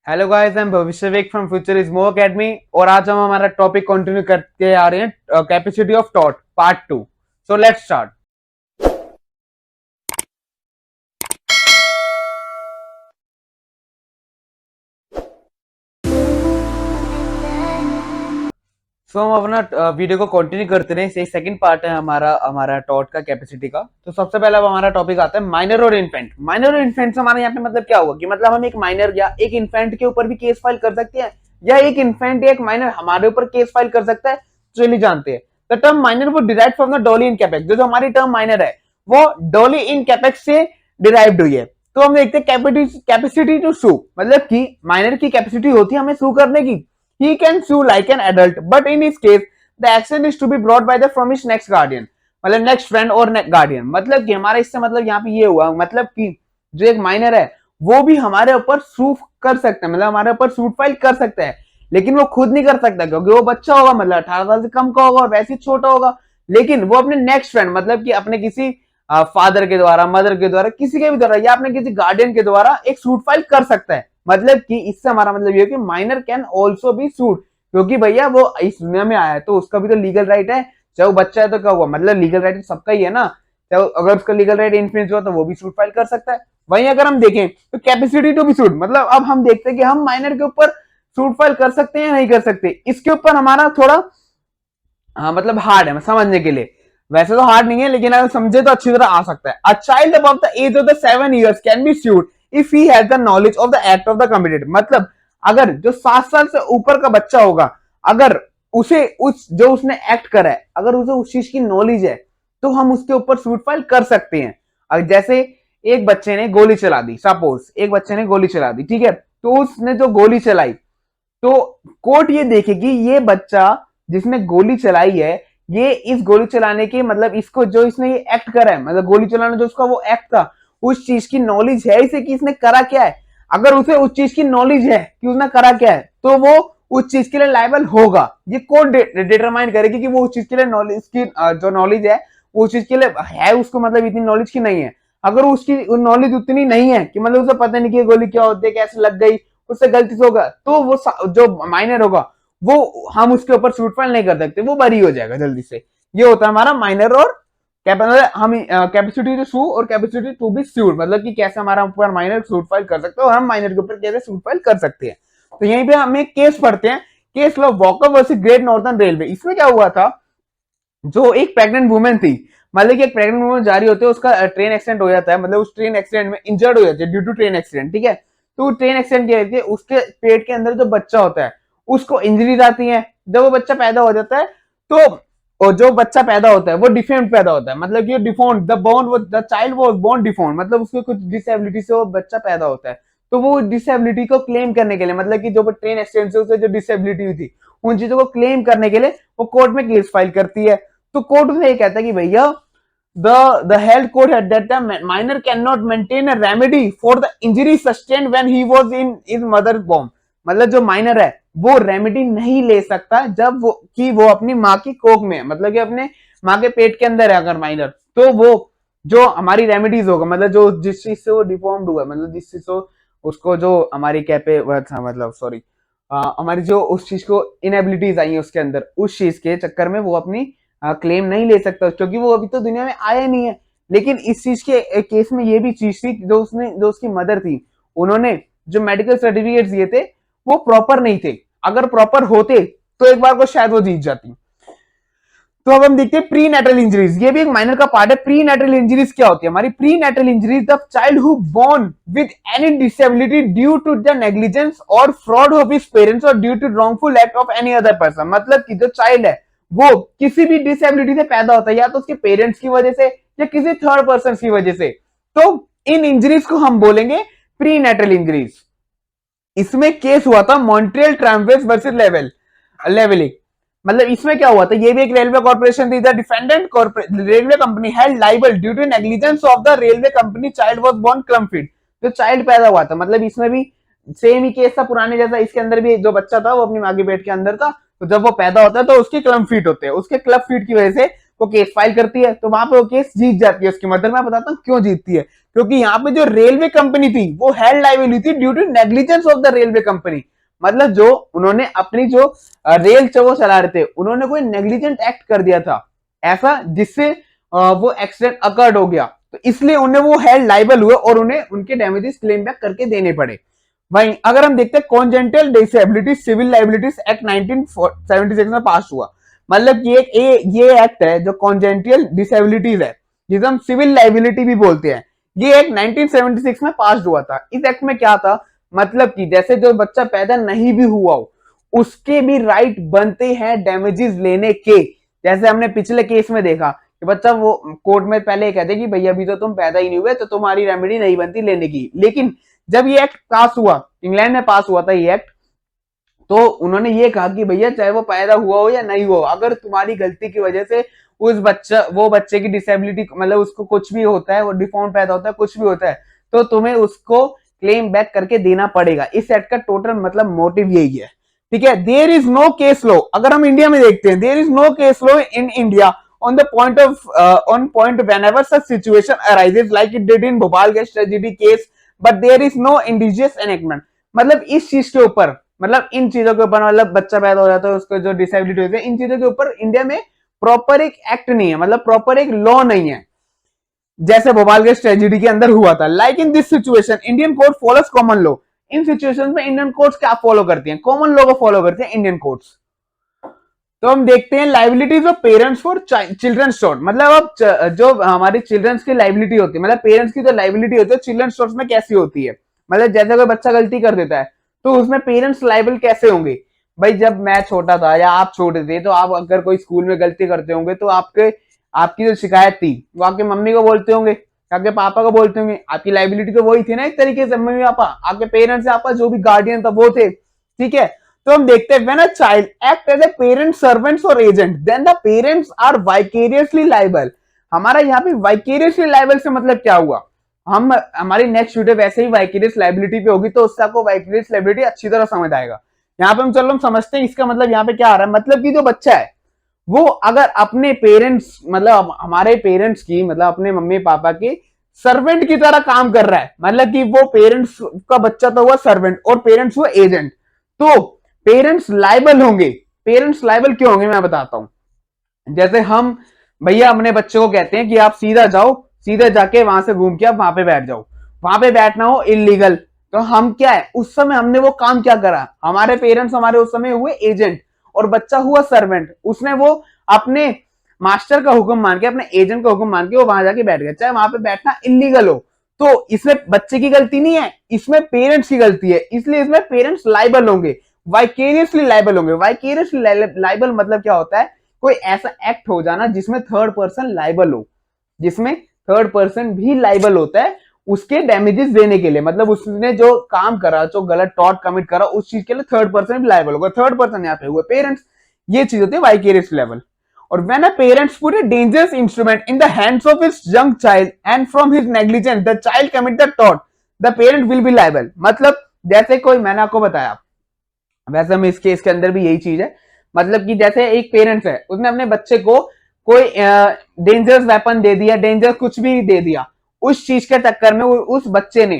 Hello guys, I am भविष्य वेग from futuristic academy और आज हम हमारा टॉपिक कंटिन्यू करते आ रहे हैं कैपेसिटी ऑफ टॉट part 2। So let's start. So हम अपना वीडियो को कंटिन्यू करते रहे। एक सेकंड पार्ट है हमारा हमारा टॉट का कैपेसिटी का। तो सबसे पहले अब हमारा टॉपिक आता है माइनर और इन्फेंट। माइनर और इन्फेंट से हमारे यहाँ पे मतलब क्या होगा कि मतलब हम एक माइनर या एक इन्फेंट के ऊपर भी केस फाइल कर सकते हैं, या एक इन्फेंट या एक माइनर हमारे ऊपर केस फाइल कर सकता है। चलिए जानते हैं। द टर्म माइनर वो derive from the Dolly in capex. जो हमारी टर्म माइनर है वो डॉली इन कैपेक्स से डिराइव्ड हुई है। तो हम देखते हैं कैपेसिटी टू सू, मतलब कि माइनर की कैपेसिटी होती है हमें सू करने की। He can sue like an adult, but in his case, the action is to be brought by the from his next guardian, मतलब next friend और guardian। मतलब कि हमारा इससे मतलब यहाँ पे ये हुआ, मतलब कि जो एक माइनर है वो भी हमारे ऊपर सूट कर सकता है, मतलब हमारे ऊपर सूट फाइल कर सकता है, लेकिन वो खुद नहीं कर सकता क्योंकि वो बच्चा होगा, मतलब 18 साल से कम का होगा और वैसे ही छोटा होगा। लेकिन वो अपने नेक्स्ट फ्रेंड, मतलब कि अपने किसी फादर के द्वारा, मदर के द्वारा, किसी के भी द्वारा या अपने किसी गार्डियन के द्वारा एक सूट फाइल कर सकता है। मतलब कि इससे हमारा मतलब ये कि minor can also be suit, क्योंकि भैया वो इस दुनिया में आया है तो उसका भी तो लीगल राइट है। चाहे वो बच्चा है तो क्या हुआ, मतलब लीगल राइट सबका ही है ना। चाहे अगर उसका लीगल राइट इन्फ्लुएंस हुआ तो वो भी सूट फाइल कर सकता है। वहीं अगर हम देखें तो कैपेसिटी टू बी सूट, मतलब अब हम देखते हैं कि हम माइनर के ऊपर सूट फाइल कर सकते हैं या नहीं कर सकते। इसके ऊपर हमारा थोड़ा मतलब हार्ड है समझने के लिए। वैसे तो हार्ड नहीं है, लेकिन अगर समझे तो अच्छी तरह आ सकता है। A child above the age of the 7 years can be sued if he has the knowledge of the act of the committed. मतलब अगर जो 7 साल से ऊपर का बच्चा होगा, अगर उसे उस जो उसने एक्ट करा है, अगर उसे उस चीज की नॉलेज है तो हम उसके ऊपर सूट फाइल कर सकते हैं। अगर जैसे एक बच्चे ने गोली चला दी, सपोज एक बच्चे ने गोली चला दी, ठीक है, तो उसने जो गोली चलाई तो कोर्ट ये देखेगी ये बच्चा जिसने गोली चलाई है, ये इस गोली चलाने के मतलब इसको जो इसने ये एक्ट करा है, मतलब गोली चलाना जो उसका वो एक्ट था, उस चीज की नॉलेज है इसे कि इसने करा क्या है। अगर उसे उस चीज की नॉलेज है कि उसने करा क्या है तो वो उस चीज के लिए लायबल होगा। ये कोर्ट डिटरमाइन करेगी कि वो उस चीज के लिए नॉलेज की जो नॉलेज है वो उस चीज के लिए है उसको, मतलब इतनी नॉलेज की नहीं है। अगर उसकी नॉलेज उतनी नहीं है कि मतलब उसे पता नहीं कि गोली क्या होती है, कैसे लग गई, उससे गलती से होगा, तो वो जो माइनर होगा वो हम उसके ऊपर सूट फाइल नहीं कर सकते, वो बरी हो जाएगा जल्दी से। ये होता है हमारा माइनर और हम कैपेसिटी टू सू और कैपेसिटी टू बी सूड, मतलब कि कैसे हमारा ऊपर माइनर सूट फाइल कर सकते हैं और हम माइनर के ऊपर कैसे सूट फाइल कर सकते हैं। तो यहीं पे हम एक केस पढ़ते हैं, case law walker versus great northern railway. इसमें क्या हुआ था, जो एक प्रेग्नेंट वुमेन थी, मतलब कि एक प्रेग्नेंट वुमेन जा रही होती है, उसका ट्रेन एक्सीडेंट हो जाता है, मतलब उस ट्रेन एक्सीडेंट में इंजर्ड हो जाती है ड्यू टू ट्रेन एक्सीडेंट, ठीक है। तो ट्रेन एक्सीडेंट क्या होती है, उसके पेट के अंदर जो बच्चा होता है उसको इंजरीज आती है। जब वो बच्चा पैदा हो जाता है तो और जो बच्चा पैदा होता है वो डिफेक्ट पैदा होता है, मतलब कि deform the child was born deform, मतलब उसको कुछ डिसेबिलिटी से वो बच्चा पैदा होता है। तो वो डिसेबिलिटी को क्लेम करने के लिए, मतलब कि जो ट्रेन एक्सीडेंट से उसे जो डिसेबिलिटी हुई थी उन चीजों को क्लेम करने के लिए वो कोर्ट में केस फाइल करती है। तो कोर्ट में ये कहता है कि भैया the health court at that time minor cannot maintain a remedy for the injury sustained when he was in his mother's womb। मतलब जो माइनर है वो रेमेडी नहीं ले सकता जब वो कि वो अपनी माँ की कोख में, मतलब कि अपने माँ के पेट के अंदर है अगर माइनर, तो वो जो हमारी रेमेडीज होगा, मतलब जो जिस चीज से वो डिफॉर्म्ड हुआ, मतलब जिस चीज से उसको जो हमारी कैपे मतलब सॉरी हमारी जो उस चीज को इनएबिलिटीज आई है उसके अंदर, उस चीज के चक्कर में वो अपनी क्लेम नहीं ले सकता क्योंकि वो अभी तो दुनिया में आया नहीं है। लेकिन इस चीज के केस में ये भी चीज थी, जो उसकी मदर थी, उन्होंने जो मेडिकल सर्टिफिकेट दिए थे वो प्रॉपर नहीं थे। अगर प्रॉपर होते तो एक बार को शायद वो जीत जाती। तो अब हम देखते हैं प्री नेटल इंजरीज, ये भी एक माइनर का पार्ट है। प्री नेटल इंजरीज क्या होती है हमारी? Prenatal injuries the child who born with any disability due to the negligence और फ्रॉड ऑफ हिज पेरेंट्स और due to wrongful act of any other person. मतलब कि जो चाइल्ड है वो किसी भी डिसेबिलिटी से पैदा होता है, या तो उसके पेरेंट्स की वजह से या किसी थर्ड पर्सन की वजह से, तो इन इंजरीज को हम बोलेंगे प्री नेटल इंजरीज। इसमें केस हुआ था मॉन्ट्रियल ट्रांसवेस वर्सेस लेवलिंग। मतलब इसमें क्या हुआ था, ये भी एक रेलवे कॉर्पोरेशन थी। The defendant railway company held liable due to negligence of the railway company child was born club feet. जो चाइल्ड पैदा हुआ था, मतलब इसमें भी सेम ही केस था पुराने जैसा। इसके अंदर भी जो बच्चा था वो अपनी माँ के पेट के अंदर था, तो जब वो पैदा होता है तो उसके क्लम फीट होते हैं, उसके क्लब फीट की वजह से वो केस फाइल करती है, तो वहां पे वो केस जीत जाती है उसकी मदर। मैं बताता हूँ क्यों जीतती है, क्योंकि यहाँ पे जो रेलवे कंपनी थी वो हेल्ड लायबिलिटी थी due to negligence of the railway company. मतलब जो उन्होंने अपनी जो रेल वो चला रहे थे, उन्होंने कोई नेग्लिजेंट एक्ट कर दिया था ऐसा, जिससे वो एक्सीडेंट अकर्ड हो गया, तो इसलिए उन्हें वो हेल्ड लायबल हुए और उन्हें उनके डैमेजेस क्लेम बैक करके देने पड़े। वहीं अगर हम देखते हैं कॉन्जेंटल डिसेबिलिटी सिविल लाइबिलिटीज एक्ट 1976 में पास हुआ। मतलब ये एक्ट है जो कॉन्जेंटल डिसेबिलिटीज है, जिसे हम सिविल लाइबिलिटी भी बोलते हैं। ये एक्ट 1976 में पास हुआ था। इस एक्ट में क्या था, मतलब कि जैसे जो बच्चा पैदा नहीं भी हुआ हो, उसके भी राइट बनते हैं डैमेजेस लेने के। जैसे हमने पिछले केस में देखा कि बच्चा वो कोर्ट में पहले कहते कि भैया अभी तो तुम पैदा ही नहीं हुए, तो तुम्हारी रेमेडी नहीं बनती लेने की। लेकिन जब ये एक्ट पास हुआ, इंग्लैंड में पास हुआ था ये एक्ट, तो उन्होंने ये कहा कि भैया चाहे वो पैदा हुआ हो या नहीं हुआ, अगर तुम्हारी गलती की वजह से वो बच्चे की डिसेबिलिटी, मतलब उसको कुछ भी होता है, वो डिफॉर्म पैदा होता है, कुछ भी होता है, तो तुम्हें उसको क्लेम बैक करके देना पड़ेगा। इस एक्ट का टोटल मतलब मोटिव यही है। ठीक है, there is no case law. अगर हम इंडिया में देखते हैं, there is no case law in India on the point of on point whenever such situation arises like it did in Bhopal gas tragedy case, but there is no indigenous enactment। मतलब इस चीज के ऊपर, मतलब इन चीजों के ऊपर, मतलब बच्चा पैदा हो जाता है, उसको जो डिसेबिलिटी होती है, इन चीजों के ऊपर इंडिया में प्रॉपर एक एक्ट नहीं है, मतलब प्रॉपर एक लॉ नहीं है, जैसे भोपाल गैस ट्रेजेडी के अंदर हुआ था। Like in this situation Indian court follows common law. In situation में इंडियन कोर्ट्स क्या फॉलो करती हैं, कॉमन लॉ को फॉलो करते हैं इंडियन कोर्ट्स। तो हम देखते हैं liabilities of parents for childrens tort. मतलब अब जो हमारी चिल्ड्रंस की लाइबिलिटी होती है, मतलब पेरेंट्स की जो लाइबिलिटी होती है चिल्ड्रंस टॉर्ट्स में कैसी होती है, मतलब जैसे कोई बच्चा गलती कर देता है तो उसमें पेरेंट्स लाइबल कैसे होंगे। भाई जब मैं छोटा था या आप छोटे थे, तो आप अगर कोई स्कूल में गलती करते होंगे, तो आपकी जो शिकायत थी वो आपके मम्मी को बोलते होंगे, आपके पापा को बोलते होंगे। आपकी लाइबिलिटी तो वही थी ना एक तरीके से, मम्मी पापा, आपके पेरेंट्स, आपका जो भी गार्डियन था वो थे। ठीक है, तो हम देखते हैं when a child act as a parent, servants और agent, then the parents are vicariously liable. हमारा यहाँ पे वाइकेरियसली लायबल से मतलब क्या हुआ, हम हमारी नेक्स्ट वीडियो वैसे ही वाइकेरियस लायबिलिटी पे होगी, तो उससे आपको वाइकेरियस लायबिलिटी अच्छी तरह समझ आएगा। यहाँ पे हम चलो हम समझते हैं इसका मतलब यहाँ पे क्या आ रहा है। मतलब कि जो बच्चा है वो अगर अपने पेरेंट्स, मतलब हमारे पेरेंट्स की, मतलब अपने मम्मी पापा के सर्वेंट की तरह काम कर रहा है, मतलब कि वो पेरेंट्स का बच्चा तो हुआ सर्वेंट और पेरेंट्स हुआ एजेंट, तो पेरेंट्स लायबल होंगे। पेरेंट्स लायबल क्यों होंगे मैं बताता हूं। जैसे हम भैया अपने बच्चे को कहते हैं कि आप सीधा जाओ, सीधे जाके वहां से घूम के आप वहां पे बैठ जाओ, वहां पे बैठना हो इलीगल, तो हम क्या है, उस समय हमने वो काम क्या करा, हमारे पेरेंट्स हमारे उस समय हुए एजेंट और बच्चा हुआ सर्वेंट। उसने वो अपने मास्टर का हुक्म मान के, अपने एजेंट का हुक्म मान के वो वहां जाके बैठ गया, चाहे वहां पे बैठना इलीगल हो। तो इसमें बच्चे की गलती नहीं है, इसमें पेरेंट्स की गलती है, इसलिए इसमें पेरेंट्स लायबल होंगे, वाइकेरियसली लायबल होंगे। वाइकेरियसली लायबल मतलब क्या होता है, कोई ऐसा एक्ट हो जाना जिसमें थर्ड पर्सन लायबल हो, जिसमें थर्ड पर्सन भी लायबल होता है उसके डैमेजेस देने के लिए। मतलब उसने जो काम करा, जो गलत टॉर्ट कमिट करा, उस चीज के लिए थर्ड पर्सन भी लायबल होगा। थर्ड पर्सन यहाँ पे हुए पेरेंट्स, ये चीज होती है वाइकेरियस लेवल। और when a parents put a dangerous instrument in the hands of his young child and from his negligence the child commit the tort, the parent will be liable. मतलब जैसे कोई, मैंने आपको बताया, वैसे हम इस केस के अंदर भी यही चीज है। मतलब कि जैसे एक पेरेंट्स है, उसने अपने बच्चे को कोई डेंजरस वेपन दे दिया, डेंजरस कुछ भी दे दिया, उस चीज के चक्कर में उस बच्चे ने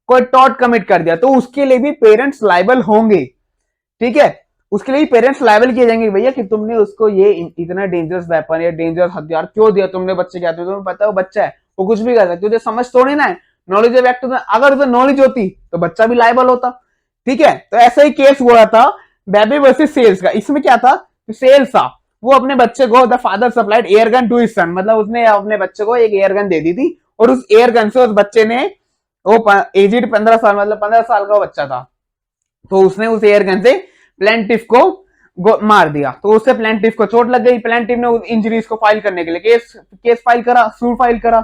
कोई टॉर्ट कमिट कर दिया, तो उसके लिए भी पेरेंट्स लायबल होंगे। ठीक है, उसके लिए पेरेंट्स लायबल किए जाएंगे, भैया कि तुमने उसको ये इतना डेंजरस वेपन या डेंजरस हथियार क्यों दिया, तुमने बच्चे क्या, तुम्हें पता है वो बच्चा है, वो कुछ भी कर सकता है, तुझे समझ थोड़ी ना है, नॉलेज ऑफ एक्ट, अगर उसे नॉलेज होती तो बच्चा भी लायबल होता। ठीक है, तो ऐसा ही केस हुआ था बेबी वर्सेस सेल्स का। इसमें क्या था, सेल्स था, वो अपने बच्चे को, the father supplied air gun to his son, मतलब उसने अपने बच्चे को एक एयर गन दे दी थी, और उस एयर गन से उस बच्चे ने, वो एजिड 15 साल, मतलब 15 साल का बच्चा था, तो उसने उस एयर गन से प्लेंटिफ को मार दिया, तो उससे प्लेंटिफ को चोट लग गई। प्लेंटिफ ने उस इंजरीज को फाइल करने के लिए केस फाइल करा, सूट फाइल करा।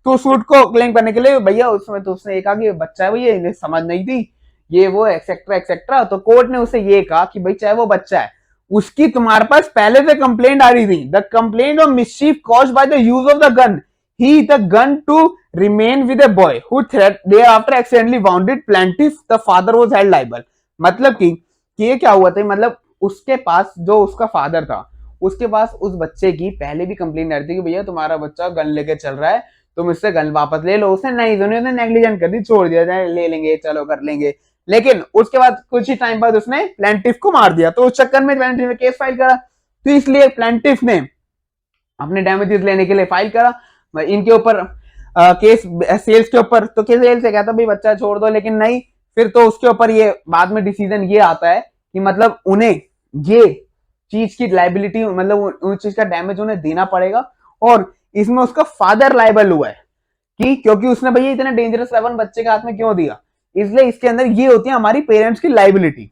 तो सूट को क्लेम करने के लिए भैया उसमें तो उसने कहा कि बच्चा है भैया, इन्हें समझ नहीं थी, ये वो एक्सेट्रा एक्सेट्रा। तो कोर्ट ने उसे ये कहा कि भाई चाहे वो बच्चा है, उसकी तुम्हारे पास पहले से कंप्लेंट आ रही थी, the complaint of mischief caused by the use of the gun, he the gun to remain with a boy who threat thereafter accidentally wounded plaintiff, the father was held liable. मतलब कि ये क्या हुआ था, मतलब उसके पास जो उसका फादर था, उसके पास उस बच्चे की पहले भी कंप्लेन आ रही थी कि भैया तुम्हारा बच्चा गन लेके चल रहा है, तुम इससे गन वापस ले लो। उसने नहीं सुनी, उसने नेग्लिजेंट कर दी, छोड़ दिया जाए, ले लेंगे चलो कर लेंगे। लेकिन उसके बाद कुछ ही टाइम बाद उसने प्लेंटिफ को मार दिया, तो उस चक्कर में प्लेंटिफ ने केस फाइल करा। तो इसलिए प्लेंटिफ ने अपने डैमेजेस लेने के लिए फाइल करा इनके ऊपर केस, सेल्स के ऊपर। तो सेल्स से कहता भाई बच्चा छोड़ दो, लेकिन नहीं, फिर तो उसके ऊपर ये बाद में डिसीजन ये आता है कि मतलब उन्हें ये चीज की लाइबिलिटी, मतलब उस चीज का डैमेज उन्हें देना पड़ेगा। और इसमें उसका फादर लाइबल हुआ है कि क्योंकि उसने भैया इतने डेंजरस वेपन बच्चे के हाथ में क्यों दिया, इसलिए इसके अंदर ये होती है हमारी पेरेंट्स की लाइबिलिटी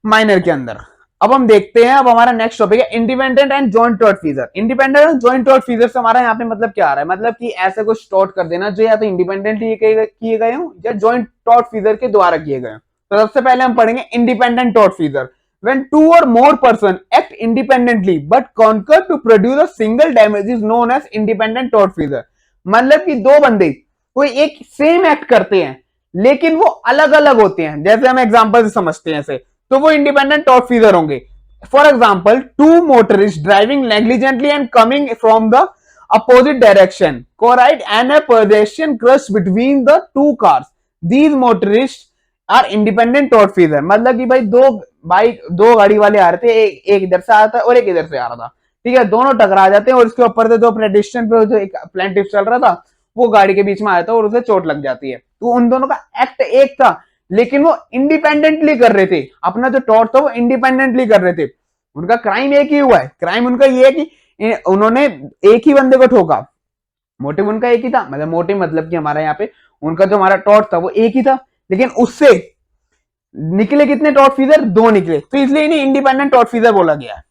माइनर के अंदर। अब हम देखते हैं, अब हमारा नेक्स्ट टॉपिक है independent and joint tortfeasor. Independent and joint tortfeasor से हमारा यहाँ पे मतलब क्या आ रहा है, मतलब कि ऐसे कुछ टॉर्ट कर देना जो या तो इंडिपेंडेंटली किए गए हो या जॉइंट टॉर्ट फीजर के द्वारा किए गए हो। तो सबसे पहले हम पढ़ेंगे independent tortfeasor. When two or more person act independently but concur to produce a single damage is known as independent tortfeasor। मतलब कि दो बंदे कोई एक सेम एक्ट करते हैं लेकिन वो अलग अलग होते हैं, जैसे हम एग्जांपल से समझते हैं ऐसे, तो वो इंडिपेंडेंट tortfeasor होंगे। For example, two motorist driving negligently and coming from the opposite direction collide and a pedestrian crush between the two cars। These motorists are independent tortfeasor। मतलब कि भाई दो गाड़ी वाले आ रहे थे, एक इधर से आ रहा था और एक इधर से आ रहा था, ठीक है, दोनों टकरा जाते हैं और उसके ऊपर से जो पेडिस्ट्रियन पे जो एक प्लेंटिफ चल रहा था वो गाड़ी के बीच में आया था और उसे चोट लग जाती है। तो उन दोनों का एक्ट एक था लेकिन वो इंडिपेंडेंटली कर रहे थे, अपना जो टॉर्ट था वो इंडिपेंडेंटली कर रहे थे। उनका क्राइम एक ही हुआ है, क्राइम उनका ये है कि उन्होंने एक ही बंदे को ठोका, मोटिव उनका एक ही था। मतलब मोटिव मतलब कि हमारा यहाँ पे उनका जो हमारा टॉर्ट था वो एक ही था, लेकिन उससे निकले कितने tortfeasor, दो निकले, तो इसलिए इन्हें इंडिपेंडेंट tortfeasor बोला गया।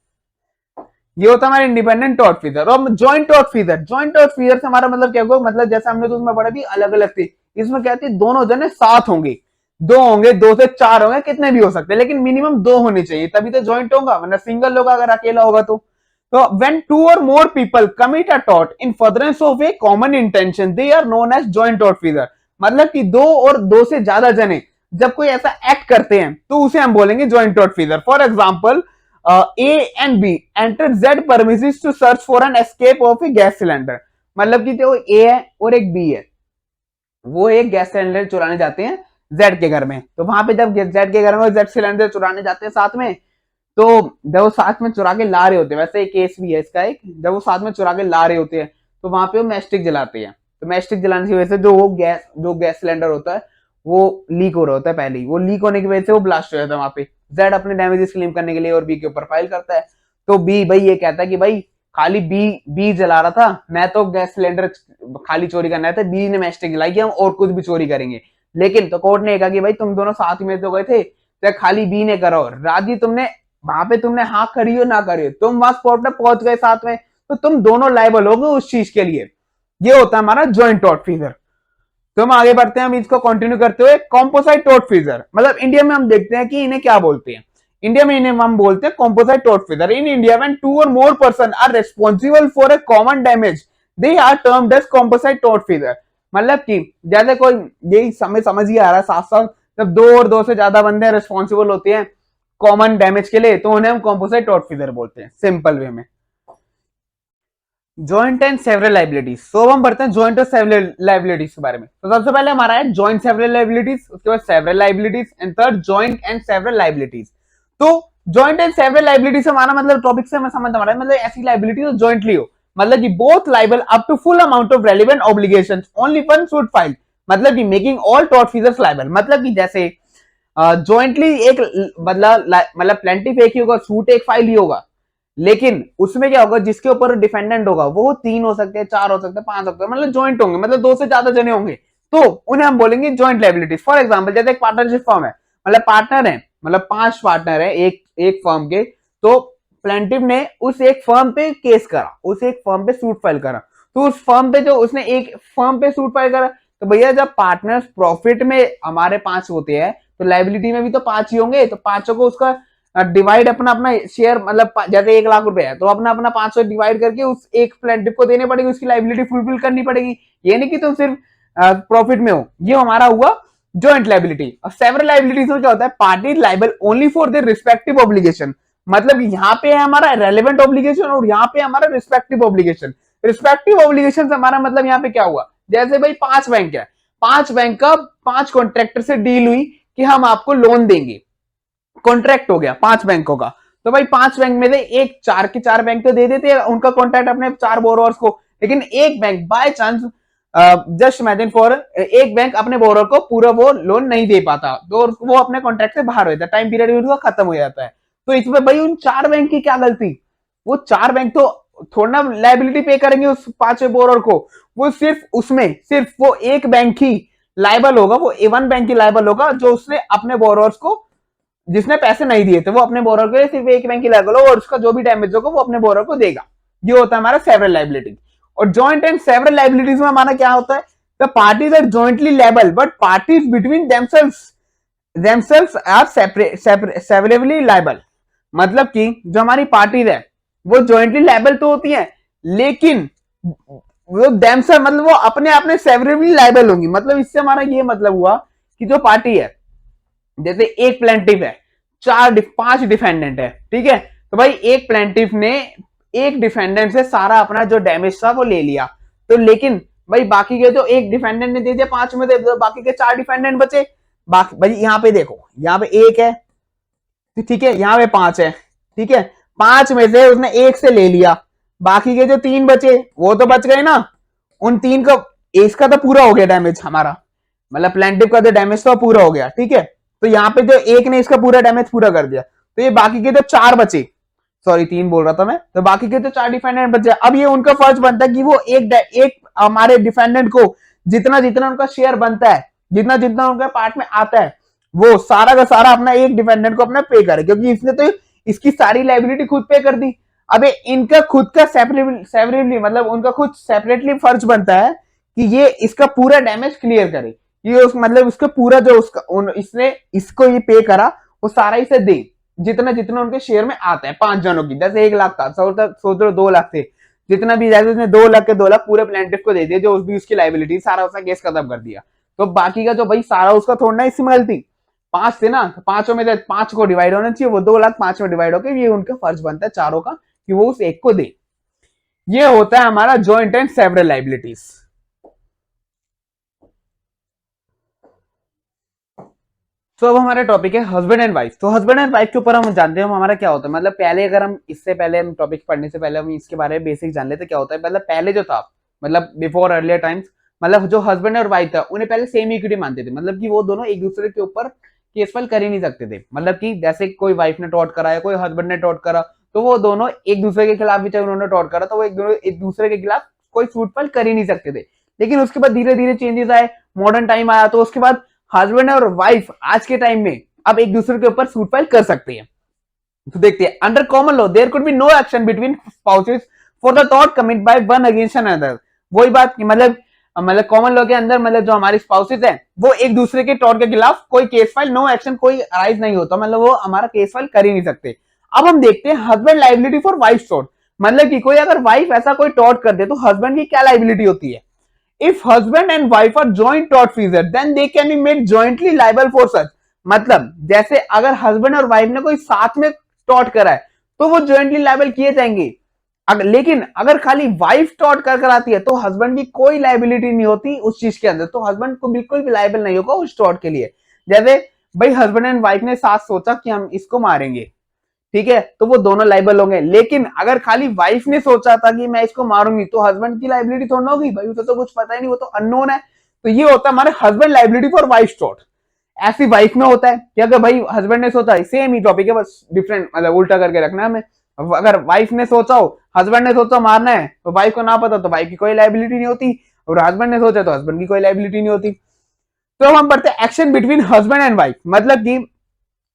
ये होता है हमारा इंडिपेंडेंट tortfeasor। और जॉइंट tortfeasor से हमारा मतलब क्या होगा, मतलब जैसे हमने तो उसमें पढ़ा भी अलग अलग थी, इसमें क्या थी, दोनों जने साथ होंगे, दो होंगे, दो से चार होंगे, कितने भी हो सकते हैं, लेकिन मिनिमम दो होने चाहिए तभी तो जॉइंट होगा, वरना सिंगल होगा अगर अकेला होगा तो। when two or more people commit a tort in furtherance of a common intention they are known as joint tortfeasor। मतलब कि दो और दो से ज्यादा जने जब कोई ऐसा एक्ट करते हैं तो उसे हम बोलेंगे joint tortfeasor। For example, A and B enter Z premises to search for an escape of a gas cylinder। मतलब कि जो A है और एक B है, वो एक गैस सिलेंडर चुराने जाते हैं Z के घर में। तो वहां पे जब Z के घर में Z सिलेंडर चुराने जाते हैं साथ में, तो जब वो साथ में चुरा के ला रहे होते हैं, वैसे एक केस भी है इसका एक, जब वो साथ में चुरा के ला रहे होते हैं तो वहां पे वो मैस्टिक जलाते हैं। तो मैस्टिक जलाने की वजह से जो गैस सिलेंडर होता है वो लीक हो रहा होता है, पहले ही वो लीक होने की वजह से वो ब्लास्ट हो जाता है। वहां पे जेड अपने डैमेजेस क्लेम करने के लिए और बी के ऊपर फाइल करता है। तो बी भाई ये कहता है कि भाई खाली बी जला रहा था, मैं तो गैस सिलेंडर खाली चोरी करना था, बी ने मैस्टिक जलाई कि हम और कुछ भी चोरी करेंगे। लेकिन तो कोर्ट ने कहा कि भाई तुम दोनों साथ में तो गए थे, तो खाली बी ने करा और राजी तुमने वहां पे तुमने हाँ करी हो ना करी हो, तुम वहां स्पॉट पे पहुंच गए साथ में, तो तुम दोनों लायबल हो गए उस चीज के लिए। ये होता है हमारा जॉइंट tortfeasor। तो हम आगे बढ़ते हैं, हम इसको कंटिन्यू करते हुए कॉम्पोसाइट tortfeasor। मतलब इंडिया में हम देखते हैं कि इन्हें क्या बोलते हैं, इंडिया में इन्हें हम बोलते हैं composite tortfeasor। In India when two or more person are responsible for a common damage they are termed as composite tortfeasor। मतलब कि जैसे कोई, यही समझ ही आ रहा है साफ साफ, जब दो और दो से ज्यादा बंदे रिस्पॉन्सिबल होते हैं कॉमन डैमेज के लिए तो उन्हें हम कॉम्पोसाइट tortfeasor बोलते हैं सिंपल वे में। Joint and several liabilities. So हम बढ़ते हैं जॉइंट और सेवरल लाइबिलिटीज के बारे में। तो सबसे पहले हमारा है जॉइंट सेवरल लाइबिलिटीज, उसके बाद several liabilities and third joint and several liabilities. तो जॉइंट एंड सेवरल लाइबिलिटीज से हमारा मतलब टॉपिक से हमें समझ आ रहा है, मतलब ऐसी लाइबिलिटी जो जॉइंटली हो, मतलब कि both liable up to full amount of relevant obligations only one should file. मतलब कि मेकिंग ऑल tortfeasors लाइबल। मतलब कि जैसे जॉइंटली एक मतलब प्लेंटिफ एक ही होगा, सूट एक फाइल ही होगा, लेकिन उसमें क्या होगा, जिसके ऊपर डिफेंडेंट होगा वो तीन हो सकते हैं, चार हो सकते हैं, पांच हो सकते हैं, मतलब जॉइंट होंगे, मतलब दो से ज्यादा जने होंगे, तो उन्हें हम बोलेंगे जॉइंट लायबिलिटीज। फॉर एग्जांपल, जैसे एक पार्टनरशिप फर्म है, मतलब पार्टनर है, मतलब पांच पार्टनर है एक फर्म के, तो प्लेंटिफ ने उस एक फर्म पे केस करा, उस एक फर्म पे सूट फाइल करा, तो उस फर्म पे जो उसने एक फर्म पे सूट फाइल करा, तो भैया जब पार्टनर्स प्रॉफिट में हमारे पांच होते हैं तो लायबिलिटी में भी तो पांच ही होंगे, तो पांचों को उसका डिवाइड अपना अपना शेयर, मतलब जैसे 1 लाख रुपए है तो अपना अपना 500 डिवाइड करके उस एक प्लेंटिफ को देने पड़ेगी, उसकी लायबिलिटी फुलफिल करनी पड़ेगी। ये नहीं कि तुम सिर्फ प्रॉफिट में हो। ये हमारा हुआ जॉइंट लायबिलिटी। और सेवरल लायबिलिटीज में क्या होता है, party liable only for their respective obligation. मतलब यहाँ पे है हमारा रेलेवेंट ऑब्लिगेशन और यहाँ पे हमारा रिस्पेक्टिव ऑब्लिगेशन। रिस्पेक्टिव ऑब्लिगेशन हमारा मतलब यहाँ पे क्या हुआ, जैसे भाई 5 बैंक है, 5 बैंक का 5 कॉन्ट्रैक्टर से डील हुई कि हम आपको लोन देंगे, कॉन्ट्रैक्ट हो गया 5 बैंकों का। तो भाई 5 बैंक में से एक 4 के 4 बैंक तो दे देते हैं उनका कॉन्ट्रैक्ट अपने 4 बोरोअर्स को, लेकिन एक bank by chance, just imagine for, एक बैंक अपने बोरोअर को पूरा वो लोन नहीं दे पाता, तो वो अपने कॉन्ट्रैक्ट से बाहर हो जाता है, टाइम पीरियड उनका खत्म हो जाता है। तो इसमें भाई उन 4 बैंक की क्या गलती, वो 4 बैंक तो थोड़ा ना लाइबिलिटी पे करेंगे उस 5वें बोरोअर को, वो सिर्फ उसमें सिर्फ वो एक बैंक ही लाइबल होगा, वो A1 बैंक की लाइबल होगा जो उसने अपने बोरोअर्स को, जिसने पैसे नहीं दिए थे वो अपने बोरर को सिर्फ एक बैंक की लाइबल हो और उसका जो भी डैमेज होगा वो अपने बोरर को देगा। ये होता है हमारा सेवरल लाइबिलिटी। और जॉइंट एंड सेवरल लाइबिलिटीज में हमारा क्या होता है, the parties are jointly liable but parties between themselves are severably liable. मतलब कि जो हमारी पार्टीज है वो जॉइंटली लायबल तो होती है, लेकिन वो देमसेल्व मतलब वो अपने अपने सेवरेबली लायबल होंगी। मतलब इससे हमारा ये मतलब हुआ कि जो पार्टी है, जैसे एक प्लेंटिफ है, 5 डिफेंडेंट है, ठीक है, तो भाई एक प्लेंटिफ ने एक डिफेंडेंट से सारा अपना जो डैमेज था वो ले लिया, तो लेकिन भाई बाकी के जो एक डिफेंडेंट ने दे दिया 5 में से, तो बाकी के 4 डिफेंडेंट बचे। बाकी भाई यहाँ पे देखो, यहाँ पे एक है, ठीक है, यहाँ पे 5 है, ठीक है, 5 में से उसने एक से ले लिया, बाकी के जो 3 बचे वो तो बच गए ना, उन 3 का इसका तो पूरा हो गया डैमेज हमारा, मतलब प्लेंटिफ का जो डैमेज था पूरा हो गया, ठीक है। तो यहाँ पे जो एक ने इसका पूरा डैमेज पूरा कर दिया, तो ये बाकी के जो 4 बचे, सॉरी 3 बोल रहा था मैं, तो बाकी के जो 4 डिफेंडेंट बचे, अब ये उनका फर्ज बनता है कि वो एक हमारे डिफेंडेंट को जितना जितना उनका शेयर बनता है, जितना जितना उनका पार्ट में आता है, वो सारा का सारा अपना एक डिफेंडेंट को अपना पे करे, क्योंकि इसने तो इसकी सारी लाइबिलिटी खुद पे कर दी। अब इनका खुद का सेपरेटली मतलब उनका खुद सेपरेटली फर्ज बनता है कि ये इसका पूरा डैमेज क्लियर करे, ये मतलब उसका पूरा जो उसका इसने इसको ये पे करा वो सारा इसे दे, जितना जितना उनके शेयर में आता है 5 जनों की, जैसे 1 लाख था, सोच लो 2 लाख थे, जितना भी जैसे उसने 2 लाख के 2 लाख पूरे प्लेंटिफ को दे दिया, जो भी उसकी लाइबिलिटी सारा उसका केस खत्म कर दिया। तो बाकी का जो भाई सारा उसका थोड़ा इसमें गलती 5 थे ना, 5 में 5 को डिवाइड होना चाहिए, वो 2 लाख 5 में डिवाइड होकर ये उनका फर्ज बनता है चारों का कि वो उस एक को दे। ये होता है हमारा जॉइंट एंड सेवरल लाइबिलिटीज। तो अब हमारा टॉपिक है हस्बैंड एंड वाइफ। तो हस्बैंड एंड वाइफ के ऊपर हम जानते हैं हमारा क्या होता है, मतलब पहले अगर हम इससे पहले हम टॉपिक पढ़ने से पहले हम इसके बारे में बेसिक जान लेते क्या होता है। मतलब पहले जो था, मतलब बिफोर अर्लियर टाइम्स, मतलब जो हस्बैंड और वाइफ था उन्हें पहले सेम इक्विटी मानते थे, मतलब कि वो दोनों एक दूसरे के ऊपर केस फाइल कर ही नहीं सकते थे। मतलब कि जैसे कोई वाइफ ने टॉर्ट करा या कोई हस्बैंड ने टॉर्ट करा, तो वो दोनों एक दूसरे के खिलाफ भी, चाहे उन्होंने टॉर्ट करा तो वो एक दूसरे के खिलाफ कोई सूट फाइल कर ही नहीं सकते थे। लेकिन उसके बाद धीरे धीरे चेंजेस आए, मॉडर्न टाइम आया, तो उसके बाद हस्बैंड और वाइफ आज के टाइम में अब एक दूसरे के ऊपर सूट फाइल कर सकते हैं। तो देखते हैं, under common law there could be no action between spouses for the tort commit by one against another. वही बात कि मतलब कॉमन लॉ के अंदर मतलब जो हमारी स्पाउसेस है वो एक दूसरे के टॉर्ट के खिलाफ कोई केस फाइल, नो एक्शन कोई अराइज नहीं होता, मतलब वो हमारा केस फाइल कर ही नहीं सकते। अब हम देखते हैं husband liability for wife tort. मतलब कि कोई अगर वाइफ ऐसा कोई टॉर्ट कर दे तो हस्बैंड की क्या लाइबिलिटी होती है। If husband and wife are joint tortfeasor, then they can be made jointly liable for such। मतलब जैसे अगर हस्बैंड और वाइफ ने कोई साथ में टॉर्ट करा है तो वो जॉइंटली लाइबल किए जाएंगे। लेकिन अगर खाली वाइफ टॉर्ट कर कराती है तो हस्बैंड की कोई लाइबिलिटी नहीं होती उस चीज के अंदर, तो हस्बैंड को बिल्कुल भी लाइबल नहीं होगा उस टॉर्ट के लिए। जैसे भाई हस्बैंड एंड वाइफ ने साथ सोचा कि हम इसको मारेंगे, ठीक है, तो वो दोनों लाइबल होंगे। लेकिन अगर खाली वाइफ ने सोचा था कि मैं इसको मारूंगी तो हस्बैंड की लाइबिलिटी थोड़ा होगी, भाई उसे तो कुछ पता ही नहीं, वो तो अननोन है। तो ये होता है हमारे husband liability for wife tort. ऐसी वाइफ में होता है कि अगर भाई हस्बैंड ने सोचा, सेम ही टॉपिक है बस डिफरेंट मतलब उल्टा करके रखना है हमें। अगर वाइफ ने सोचा हो, हस्बैंड ने सोचा मारना है, तो वाइफ को ना पता तो वाइफ की कोई लाइबिलिटी नहीं होती, और हस्बैंड ने सोचा तो हस्बैंड की कोई लाइबिलिटी नहीं होती। तो हम पढ़ते हैं action between husband and wife. मतलब कि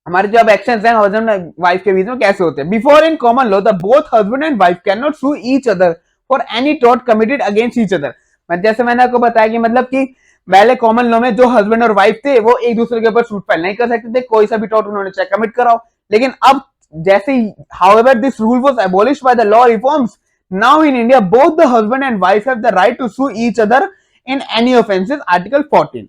हमारे जो अब एक्शंस हैं हस्बैंड वाइफ के बीच में कैसे होते हैं। Before in common law the both husband and wife can not sue each other for any tort committed against each other. जैसे मैंने आपको बताया कि मतलब कि पहले कॉमन लॉ में जो हस्बैंड और वाइफ थे वो एक दूसरे के ऊपर सूट फाइल नहीं कर सकते थे, कोई सा भी टॉर्ट उन्होंने चाहे कमिट कराओ। लेकिन अब जैसे however this rule was abolished by the law reforms, now in India both the husband and wife have the right to sue each other in any offences, article 14।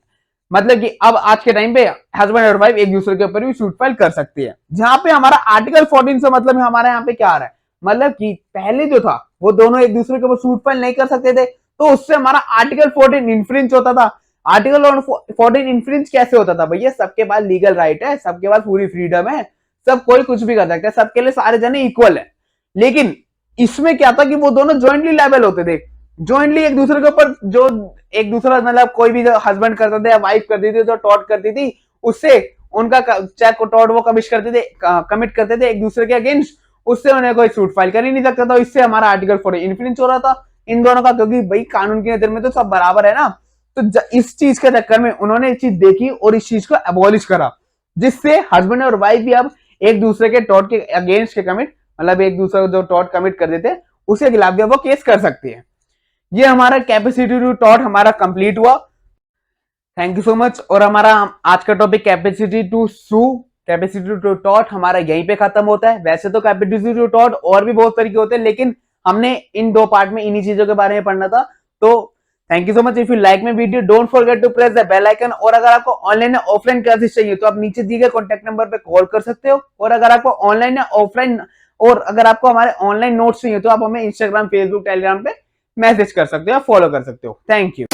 मतलब कि अब आज के टाइम पे हस्बैंड और वाइफ एक दूसरे के ऊपर भी सूट फाइल कर सकती है। जहां पे हमारा आर्टिकल 14 से मतलब हमारे यहाँ पे क्या आ रहा है, मतलब कि पहले जो था वो दोनों एक दूसरे के ऊपर सूट फाइल नहीं कर सकते थे, तो उससे हमारा आर्टिकल 14 इन्फ्रिंज होता था। आर्टिकल 14 इन्फ्रिंज कैसे होता था भैया, सबके पास लीगल राइट है, सबके पास पूरी फ्रीडम है, सब कोई कुछ भी कर सकता है, सबके लिए सारे जने इक्वल है। लेकिन इसमें क्या था कि वो दोनों ज्वाइंटली लायबल होते थे, ज्वाइंटली एक दूसरे के ऊपर जो एक दूसरा मतलब कोई भी हस्बैंड करता था या वाइफ करती थी जो टॉर्ट करती थी, उससे उनका चाहे टॉर्ट वो कमिट करते थे एक दूसरे के अगेंस्ट, उससे उन्हें कोई सूट फाइल कर ही नहीं सकता था। इससे हमारा आर्टिकल 14 इन्फ्लुएंस हो रहा था इन दोनों का, क्योंकि भाई कानून की नजर में तो सब बराबर है ना। तो इस चीज के चक्कर में उन्होंने इस चीज देखी और इस चीज को एबॉलिश करा, जिससे हस्बैंड और वाइफ भी अब एक दूसरे के टॉर्ट के अगेंस्ट के कमिट, मतलब एक दूसरे को जो टॉर्ट कमिट कर देते उसके खिलाफ भी वो केस कर सकती है। ये हमारा कैपेसिटी टू टॉर्ट हमारा कंप्लीट हुआ। Thank you so much. और हमारा आज का topic capacity to sue, capacity to tort हमारा यहीं पे खत्म होता है। वैसे तो कैपेसिटी टू टॉर्ट और भी बहुत तरीके होते हैं, लेकिन हमने इन दो पार्ट में इन्हीं चीजों के बारे में पढ़ना था। तो thank you so much. If you like my video don't forget to press the bell icon. और अगर आपको ऑनलाइन या ऑफलाइन क्लासेस चाहिए तो आप नीचे दिए गए कॉन्टैक्ट नंबर पे कॉल कर सकते हो। और अगर आपको ऑनलाइन या ऑफलाइन और अगर आपको हमारे ऑनलाइन नोट्स चाहिए तो आप हमें इंस्टाग्राम, फेसबुक, टेलीग्राम पे मैसेज कर सकते हो, फॉलो कर सकते हो। Thank you.